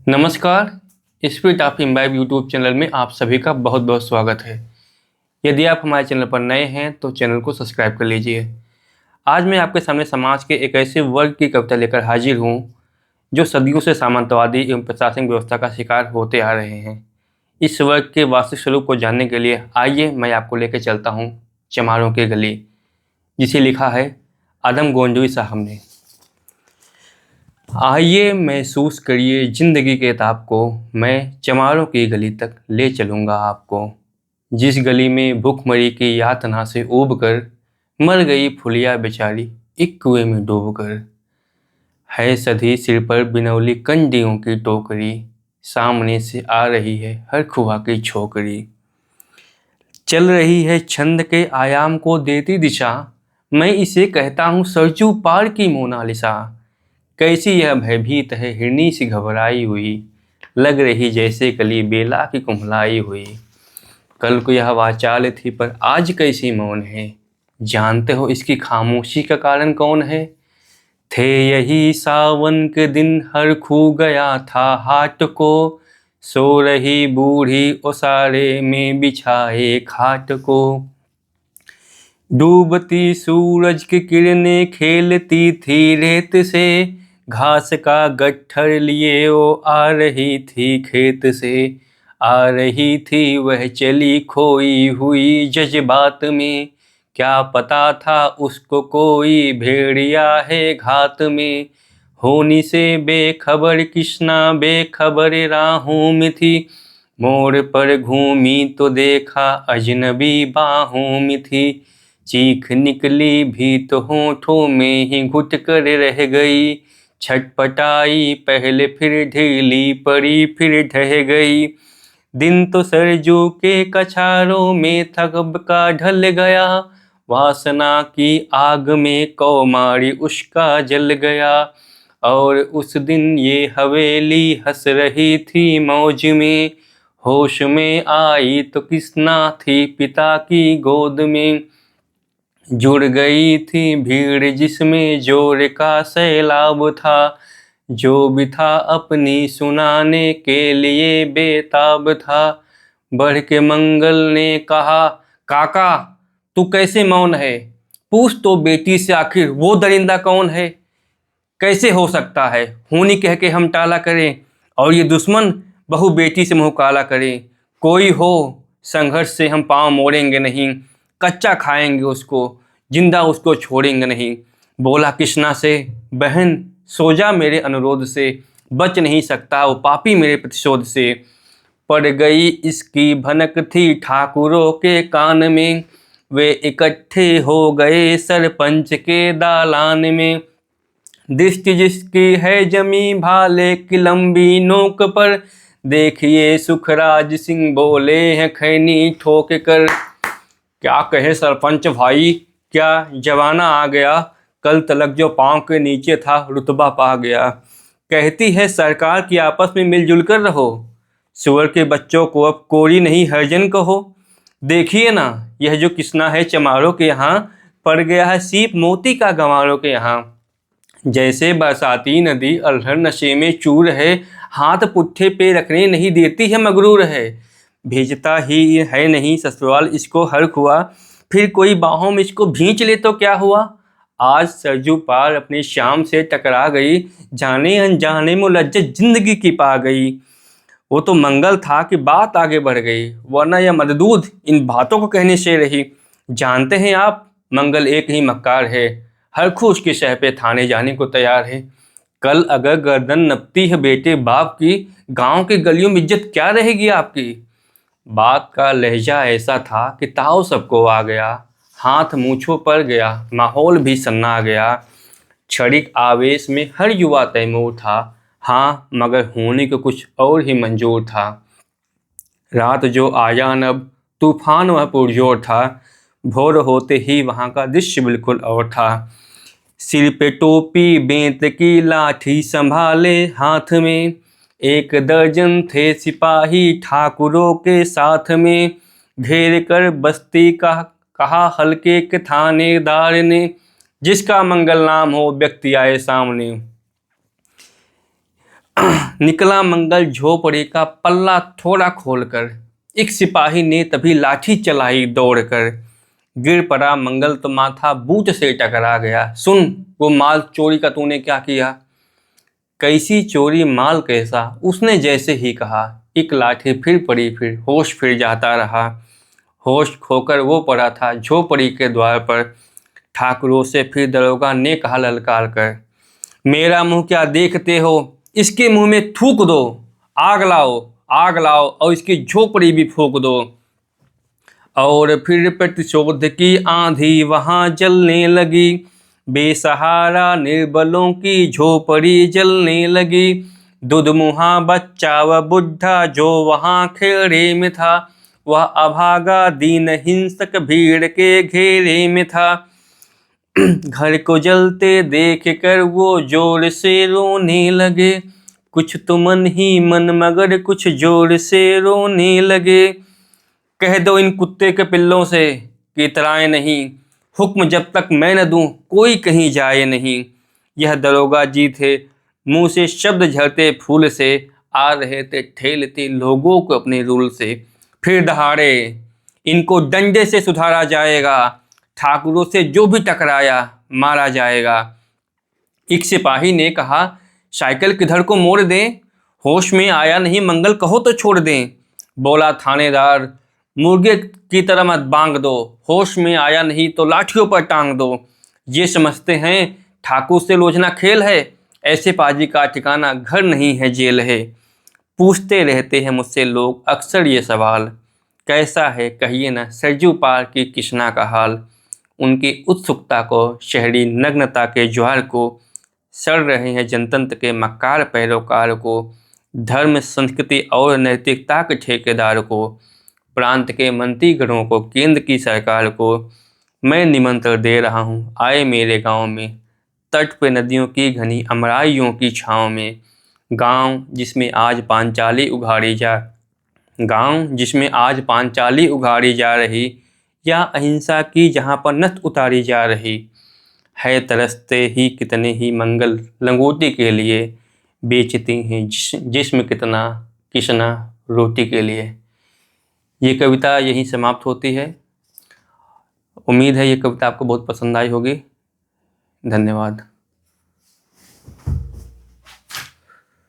नमस्कार। Spirit of imbibe YouTube channel में आप सभी का बहुत बहुत स्वागत है। यदि आप हमारे चैनल पर नए हैं तो चैनल को सब्सक्राइब कर लीजिए। आज मैं आपके सामने समाज के एक ऐसे वर्ग की कविता लेकर हाजिर हूँ जो सदियों से सामंतवादी एवं प्रशासनिक व्यवस्था का शिकार होते आ रहे हैं। इस वर्ग के वास्तविक स्वरूप को जानने के लिए आइए मैं आपको लेकर चलता हूँ चमारों की गली, जिसे लिखा है आदम गोंडवी साहब ने। आइए महसूस करिए जिंदगी के ताप को, मैं चमारों की गली तक ले चलूँगा आपको। जिस गली में भूखमरी की यातना से ऊब कर मर गई फुलिया बेचारी एक कुएं में डूब कर। है सधी सिर पर बिनौली कंडियों की टोकरी, सामने से आ रही है हर खुआ की छोकरी। चल रही है छंद के आयाम को देती दिशा, मैं इसे कहता हूँ सरजू पार की मोनालिसा। कैसी यह भयभीत है हिरनी सी घबराई हुई, लग रही जैसे कली बेला की कुम्हलाई हुई। कल को यह वाचाल थी पर आज कैसी मौन है, जानते हो इसकी खामोशी का कारण कौन है। थे यही सावन के दिन हर खू गया था हाट को, सो रही बूढ़ी ओसारे में बिछाए खाट को। डूबती सूरज की किरणें खेलती थी रेत से, घास का गट्ठर लिए वो आ रही थी खेत से। आ रही थी वह चली खोई हुई जज्बात में, क्या पता था उसको कोई भेड़िया है घात में। होनी से बेखबर कृष्णा बेखबर राहों में थी, मोड़ पर घूमी तो देखा अजनबी बाहों में थी। चीख निकली भी तो होठों में ही घुट कर रह गई, छटपटाई पहले फिर ढीली पड़ी फिर ढह गई। दिन तो सरजू के कछारों में था कब का ढल गया, वासना की आग में कौमारी उसका जल गया। और उस दिन ये हवेली हंस रही थी मौज में, होश में आई तो कृष्णा थी पिता की गोद में। जुड़ गई थी भीड़ जिसमें जोर का सैलाब था, जो भी था अपनी सुनाने के लिए बेताब था। बढ़ के मंगल ने कहा, काका तू कैसे मौन है, पूछ तो बेटी से आखिर वो दरिंदा कौन है। कैसे हो सकता है होनी कह के हम टाला करें, और ये दुश्मन बहू बेटी से मुँह काला करे। कोई हो संघर्ष से हम पाँव मोड़ेंगे नहीं, कच्चा खाएंगे उसको जिंदा उसको छोड़ेंगे नहीं। बोला कृष्णा से, बहन सो जा मेरे अनुरोध से, बच नहीं सकता वो पापी मेरे प्रतिशोध से। पड़ गई इसकी भनक थी ठाकुरों के कान में, वे इकट्ठे हो गए सरपंच के दालान में। दृष्टि जिसकी है जमी भाले की लंबी नोक पर, देखिए सुखराज सिंह बोले हैं खैनी ठोक कर। क्या कहे सरपंच भाई, क्या जमाना आ गया, कल तलक जो पाँव के नीचे था रुतबा पा गया। कहती है सरकार की आपस में मिलजुल कर रहो, सुअर के बच्चों को अब कोरी नहीं हरिजन कहो। देखिए ना यह जो कृष्णा है चमारों के यहाँ, पड़ गया है सीप मोती का गंवारों के यहाँ। जैसे बरसाती नदी अल्हड़ नशे में चूर है, हाथ पुट्ठे पे रखने नहीं देती है मगरूर है। भेजता ही है नहीं ससुराल इसको हर खुआ, फिर कोई बाहों में इसको भींच ले तो क्या हुआ। आज सरजू पार अपनी शाम से टकरा गई, जाने अनजाने में लज्जत जिंदगी की पा गई। वो तो मंगल था कि बात आगे बढ़ गई, वरना यह मददूद इन बातों को कहने से रही। जानते हैं आप मंगल एक ही मक्कार है, हर खू उसके शह पे थाने जाने को तैयार है। कल अगर गर्दन नपती है बेटे बाप की, गांव की गलियों में इज्जत क्या रहेगी आपकी। बात का लहजा ऐसा था कि ताव सबको आ गया, हाथ मूछों पर गया, माहौल भी सन्ना गया। क्षणिक आवेश में हर युवा तैमूर था, हाँ मगर होने को कुछ और ही मंजूर था। रात जो आया नब तूफान वह पुरजोर था, भोर होते ही वहाँ का दृश्य बिल्कुल और था। सिर पे टोपी बेंत की लाठी संभाले हाथ में, एक दर्जन थे सिपाही ठाकुरों के साथ में। घेर कर बस्ती का कहा हल्के के थानेदार ने, जिसका मंगल नाम हो व्यक्ति आए सामने। निकला मंगल झोपड़ी का पल्ला थोड़ा खोलकर, एक सिपाही ने तभी लाठी चलाई दौड़कर। गिर पड़ा मंगल तो माथा बूट से टकरा गया। सुन वो माल चोरी का तूने क्या किया। कैसी चोरी माल कैसा, उसने जैसे ही कहा। एक लाठी फिर पड़ी, फिर होश फिर जाता रहा। होश खोकर वो पड़ा था झोपड़ी के द्वार पर। ठाकुरों से फिर दरोगा ने कहा ललकार कर, मेरा मुंह क्या देखते हो, इसके मुंह में थूक दो। आग लाओ और इसकी झोपड़ी भी फूक दो। और फिर प्रतिशोध की आंधी वहां जलने लगी। बेसहारा निर्बलों की झोपड़ी जलने लगी। दुधमुहा बच्चा व बुढ़ा जो वहां खेड़े में था, वह अभागा दीन हिंसक भीड़ के घेरे में था। घर को जलते देख कर वो जोर से रोने लगे। कुछ तो मन ही मन मगर कुछ जोर से रोने लगे। कह दो इन कुत्ते के पिल्लों से कि इतराए नहीं, हुक्म जब तक मैं न दूं कोई कहीं जाए नहीं। यह दरोगा जी थे, मुंह से शब्द झरते फूल से, आ रहे थे ठेलते लोगों को अपने रूल से। फिर दहाड़े इनको डंडे से सुधारा जाएगा, ठाकुरों से जो भी टकराया मारा जाएगा। एक सिपाही ने कहा, साइकिल किधर को मोड़ दें, होश में आया नहीं मंगल कहो तो छोड़ दें। बोला थानेदार, मुर्गे की तरह मत बांग दो, होश में आया नहीं तो लाठियों पर टांग दो। ये समझते हैं ठाकुर से लोचना खेल है, ऐसे पाजी का ठिकाना घर नहीं है जेल है। पूछते रहते हैं मुझसे लोग अक्सर ये सवाल, कैसा है कहिए न सरजू पार की किशना का हाल। उनकी उत्सुकता को, शहरी नग्नता के ज्वार को, सड़ रहे हैं जनतंत्र के मक्कार पैरोकार को, धर्म संस्कृति और नैतिकता के ठेकेदार को, प्रांत के मंत्रीगणों को, केंद्र की सरकार को मैं निमंत्रण दे रहा हूँ, आए मेरे गांव में। तट पे नदियों की घनी अमराइयों की छाँव में, गांव जिसमें आज पांचाली उघाड़ी जा रही, या अहिंसा की जहाँ पर नथ उतारी जा रही है। तरसते ही कितने ही मंगल लंगोटी के लिए, बेचती हैं जिस्म कितना किसना रोटी के लिए। ये कविता यहीं समाप्त होती है। उम्मीद है ये कविता आपको बहुत पसंद आई होगी। धन्यवाद।